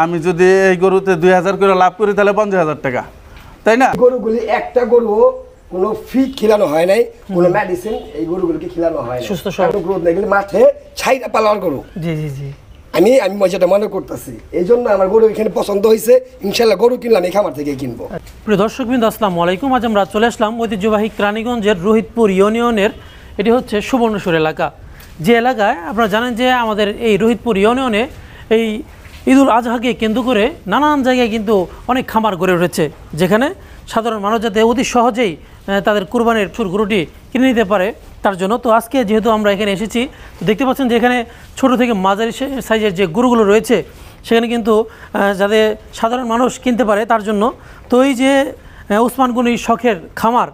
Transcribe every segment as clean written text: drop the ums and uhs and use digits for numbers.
আমি যদি এই গরুতে 2000 করে লাভ করি তাহলে 50,000 টাকা, তাই না? গরুগুলি একটা গরু কোনো ফিড খিলানো হয় নাই, কোনো মেডিসিন এই গরুগুলোকে খিলানো হয় না, সুস্থ সবল গ্রোথ নেই, মাঠে ছাইটা পালার গরু। জি জি জি, আমি মজাটা মনে করতেছি, এই জন্য আমার গরু এখানে পছন্দ হয়েছে। ইনশাল্লাহ গরু কিনলাম এই খামার থেকে কিনবো। প্রিয় দর্শকবৃন্দ, আসসালামু আলাইকুম। আজ আমরা চলে আসলাম ঐতিহ্যবাহী রানীগঞ্জের রোহিতপুর ইউনিয়নের, এটি হচ্ছে সুবর্ণসুর এলাকা। যে এলাকায় আপনারা জানেন যে আমাদের এই রোহিতপুর ইউনিয়নে এই ঈদুল আজহাকে কেন্দ্র করে নানান জায়গায় কিন্তু অনেক খামার গড়ে উঠেছে, যেখানে সাধারণ মানুষ যাতে অতি সহজেই তাদের কুরবানির গরুটি কিনে নিতে পারে তার জন্য। তো আজকে যেহেতু আমরা এখানে এসেছি, তো দেখতে পাচ্ছেন যে এখানে ছোটো থেকে মাঝারি সাইজের যে গরুগুলো রয়েছে সেখানে কিন্তু যাতে সাধারণ মানুষ কিনতে পারে তার জন্য। তো এই যে ওসমান গনি শখের খামার,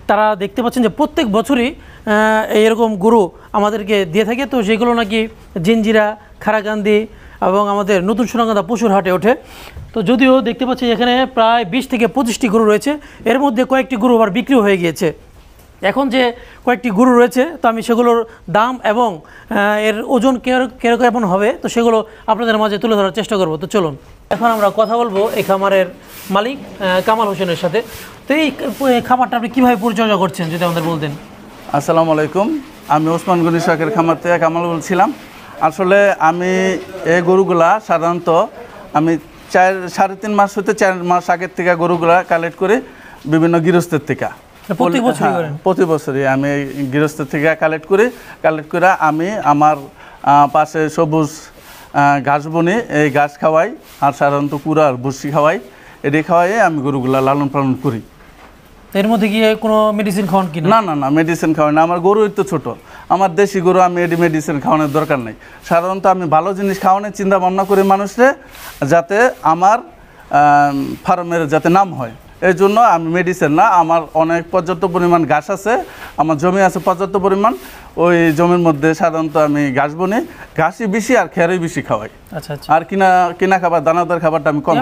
তারা দেখতে পাচ্ছেন যে প্রত্যেক বছরই এরকম গরু আমাদেরকে দিয়ে থাকে। তো সেগুলো নাকি জিঞ্জিরা, খারাকান্দি এবং আমাদের নতুন সোনাগাঁদা পশুর হাটে ওঠে। তো যদিও দেখতে পাচ্ছি এখানে প্রায় 20 থেকে 25টি গরু রয়েছে, এর মধ্যে কয়েকটি গরু আবার বিক্রিও হয়ে গিয়েছে। এখন যে কয়েকটি গরু রয়েছে, তো আমি সেগুলোর দাম এবং এর ওজন কীরকম কেমন হবে তো সেগুলো আপনাদের মাঝে তুলে ধরার চেষ্টা করব। তো চলুন এখন আমরা কথা বলবো এই খামারের মালিক কামাল হোসেনের সাথে। তো এই খামারটা আপনি কীভাবে পরিচর্যা করছেন যদি আমাদের বলতেন। আসসালামু আলাইকুম, আমি ওসমান গনি শখের খামার থেকে কামাল বলছিলাম। আসলে আমি এই গরুগুলা সাধারণত আমি 3.5 মাস হতে 4 মাস আগের থেকে গরুগুলা কালেক্ট করি বিভিন্ন গৃহস্থের থেকে। প্রতি বছরই আমি গৃহস্থের থেকে কালেক্ট করে আমি আমার পাশে সবুজ ঘাস বনি, এই ঘাস খাওয়াই, আর সাধারণত কুড়ার ভুসি খাওয়াই, এটি খাওয়াই আমি গরুগুলা লালন পালন করি। এর মধ্যে গিয়ে কোনো মেডিসিন খাওয়ান কি? না না না, মেডিসিন খাওয়াই না। আমার গরুই তো ছোটো, আমার দেশি গরু, আমি এটি মেডিসিন খাওয়ানোর দরকার নেই। সাধারণত আমি ভালো জিনিস খাওয়ানোর চিন্তা ভাবনা করি মানুষরে, যাতে আমার ফার্মের যাতে নাম হয়। এই জন্য আমি মেডিসিন না, আমার অনেক পর্যাপ্ত পরিমাণ ঘাস আছে, আমার জমি আছে পর্যাপ্ত পরিমাণ। ওই জমির মধ্যে সাধারণত আমি ঘাস বনি, ঘাসই বেশি আর খেয়ারই বেশি খাওয়াই। আচ্ছা আচ্ছা। আর কিনা খাবার, দানাদার খাবারটা আমি কম।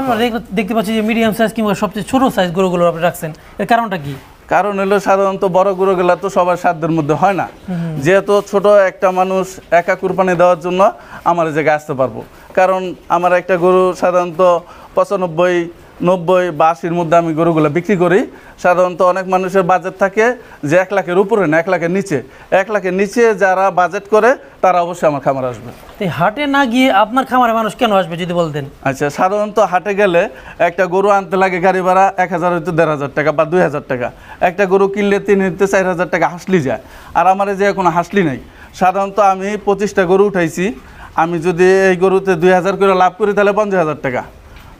দেখতে পাচ্ছি যে মিডিয়াম সাইজ কিংবা সবচেয়ে ছোটো সাইজ গরুগুলো আপনি রাখছেন, এর কারণটা কি? কারণ হলো সাধারণত বড় গরুগুলা তো সবার সাধ্যের মধ্যে হয় না, যেহেতু ছোট একটা মানুষ একা কুরবানি দেওয়ার জন্য আমার এই জায়গায় আসতে পারবো। কারণ আমার একটা গরু সাধারণত 95, 90 বা 80-র মধ্যে আমি গরুগুলো বিক্রি করি। সাধারণত অনেক মানুষের বাজেট থাকে যে 1 লাখের উপরে না, 1 লাখের নিচে। 1 লাখের নিচে যারা বাজেট করে তারা অবশ্যই আমার খামার আসবে। এই হাটে না গিয়ে আপনার খামারে মানুষ কেন আসবে যদি বলতেন? আচ্ছা, সাধারণত হাটে গেলে একটা গরু আনতে লাগে গাড়ি ভাড়া 1000 হইতে 1500 টাকা বা 2000 টাকা। একটা গরু কিনলে 3 হইতে 4000 টাকা হাসলি যায়, আর আমার যে কোনো হাসলি নাই। সাধারণত আমি 25টা গরু উঠাইছি, আমি যদি এই গরুতে 2000 করে লাভ করি তাহলে 50,000 টাকা,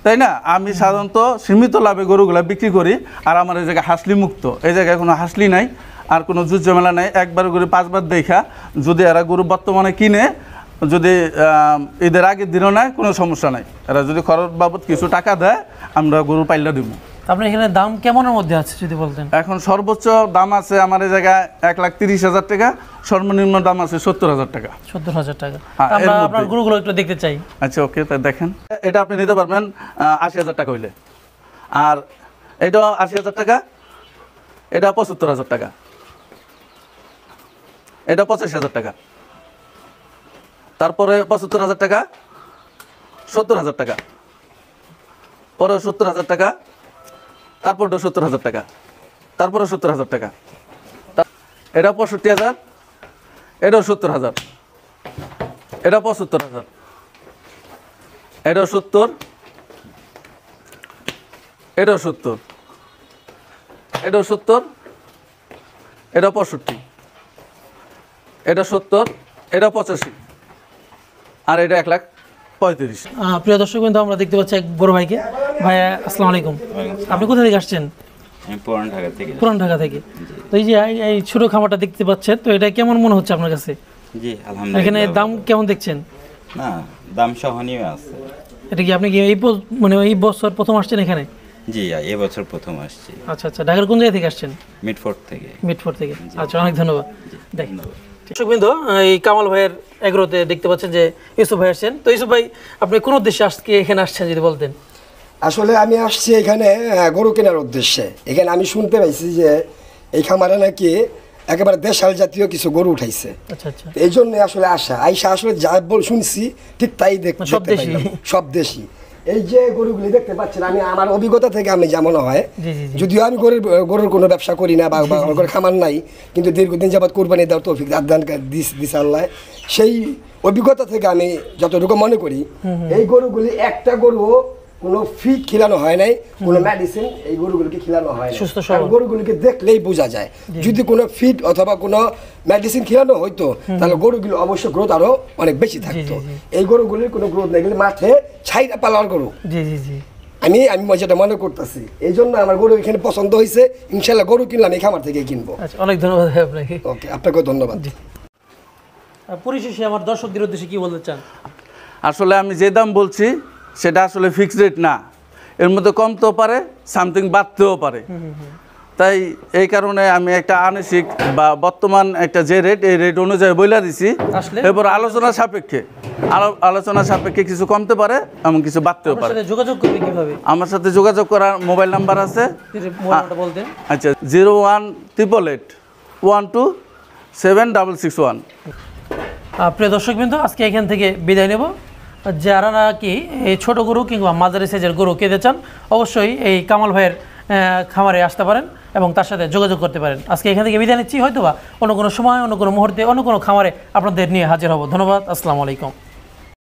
তাই না? আমি সাধারণত সীমিত লাভে গরুগুলা বিক্রি করি, আর আমার এই জায়গায় হাসলি মুক্ত, এই জায়গায় কোনো হাসলি নাই আর কোনো জুজ ঝামেলা নাই। একবার গরু 5 বার দেখা যদি এরা গরু বর্তমানে কিনে, যদি ঈদের আগের দিনও নেয় কোনো সমস্যা নাই, এরা যদি খরচ বাবদ কিছু টাকা দেয় আমরা গরু পাইলা দিব। আপনার এখানে দাম কেমনের মধ্যে আছে যদি বলতেন? এখন সর্বোচ্চ দাম আছে আমার এই জায়গায় 1,30,000 টাকা, সর্বনিম্ন দাম আছে 70,000 টাকা। 70,000 টাকা। আমরা আপনার গরুগুলো একটু দেখতে চাই। আচ্ছা ওকে, তাই দেখেন, এটা আপনি নিতে পারবেন 80,000 টাকা হইলে। আর এটা 80,000 টাকা, এটা 75,000 টাকা, এটা 85,000 টাকা, তারপরে 75,000 টাকা, 70,000 টাকা, পরে 70,000 টাকা, তারপর 70,000 টাকা, তারপরে 70,000 টাকা, এটা 65,000, এটাও 70,000, এটা 75,000, এটাও 70, এটাও 70, এটাও 70, এটা 65, এটা 70, এটা 85, আর এটা 1,35,000। প্রিয় দর্শক কিন্তু আমরা দেখতে পাচ্ছি এক বড় ভাইকে। ভাইয়া আসসালামু আলাইকুম, আপনি কোথা থেকে আসছেন? পুরান ঢাকা থেকে। পুরান ঢাকা থেকে। তো এই যে এই ছোটো খামারটা দেখতে পাচ্ছেন, তো এটা কেমন মনে হচ্ছে আপনার কাছে? জি আলহামদুলিল্লাহ। এখানে দাম কেমন দেখছেন? না, দাম সহনীয় আছে। এটা কি আপনি কি এই বছর প্রথম আসছেন এখানে? জি এই বছর প্রথম আসছি। আচ্ছা আচ্ছা, ঢাকার কোন জায়গা থেকে আসছেন? মিটফোর্ট থেকে। মিটফোর্ট থেকে, আচ্ছা অনেক ধন্যবাদ। দেখেন দর্শকবৃন্দ, এই কামাল ভাইয়ের এগ্রোতে দেখতে পাচ্ছেন যে ইউসুফ ভাই আসছেন। তো ইউসুফ ভাই, আপনি কোন উদ্দেশ্যে আজকে এখানে আসছেন যদি বলতেন। আসলে আমি আসছি এখানে গরু কেনার উদ্দেশ্যে। এখানে আমি শুনতে পাইছি যে এই খামারে নাকি একেবারে দেশাল জাতীয় কিছু গরু উঠাইছে। আচ্ছা আচ্ছা, এই জন্য আসলে আইসা আসলে যা শুনছি ঠিক তাই দেখতে, সব দেশি। এই যে গরুগুলি দেখতে পাচ্ছেন, আমি আমার অভিজ্ঞতা থেকে আমি যেমন হয়, জি, জি, জি। যদিও আমি গরুর কোনো ব্যবসা করি না বা আমার ঘরে খামার নাই, কিন্তু দীর্ঘদিন যাবৎ কোরবানি দেওয়ার তৌফিক দান দিস আল্লাহ, সেই অভিজ্ঞতা থেকে আমি যতটুকু মনে করি, এই গরুগুলি একটা গরু কোনো ফিড খিলানো হয় নাই, কোনো মেডিসিন এই গরুগুলিকে খিলানো হয় না। সুস্থ সবল। কারণ গরুগুলিকে দেখলেই বোঝা যায়, যদি কোনো ফিড অথবা কোনো মেডিসিন খিলানো হইতো তাহলে গরুগুলো অবশ্য গ্রোথ আরো অনেক বেশি থাকতো। এই গরুগুলির কোনো গ্রোথ নেই, এগুলি মাঠে ছাইটা পালার গরু। জি জি জি। আমি যেটা মনে করতেছি, এই জন্য আমার গরু এখানে পছন্দ হয়েছে। ইনশাল্লাহ গরু কিনলাম এই খামার থেকে কিনবো। আচ্ছা, অনেক ধন্যবাদ ভাই আপনাকে। ওকে, আপনাকেও ধন্যবাদ। পরিশেষে আমার দর্শকদের উদ্দেশ্যে কি বলতে চান? আসলে আমি যে দাম বলছি সেটা আসলে ফিক্সড রেট না, এর মধ্যে কমতেও পারে, সামথিং বাড়তেও পারে। তাই এই কারণে আমি একটা আনিসিক বা বর্তমান একটা যে রেট, এই রেট অনুযায়ী বইলা দিছি। আসলে এরপর আলোচনা সাপেক্ষে কিছু কমতে পারে এবং কিছু বাড়তেও আপনার পারে। সাথে যোগাযোগ করবে কিভাবে? আমার সাথে যোগাযোগ করার মোবাইল নাম্বার আছে, মোবাইলটা বলতেন। আচ্ছা 01888 প্রিয় দর্শকবৃন্দ, আজকে এখান থেকে বিদায় নেব। যারা নাকি এই ছোট গরু কিংবা মাঝারি সাইজের গরু কিনতে চান, অবশ্যই এই কামাল ভাইয়ের খামারে আসতে পারেন এবং তার সাথে যোগাযোগ করতে পারেন। আজকে এখান থেকে বিদায় নিচ্ছি, হয়তোবা অন্য কোনো সময়, অন্য কোনো মুহূর্তে, অন্য কোনো খামারে আপনাদের নিয়ে হাজির হব। ধন্যবাদ, আসসালামু আলাইকুম।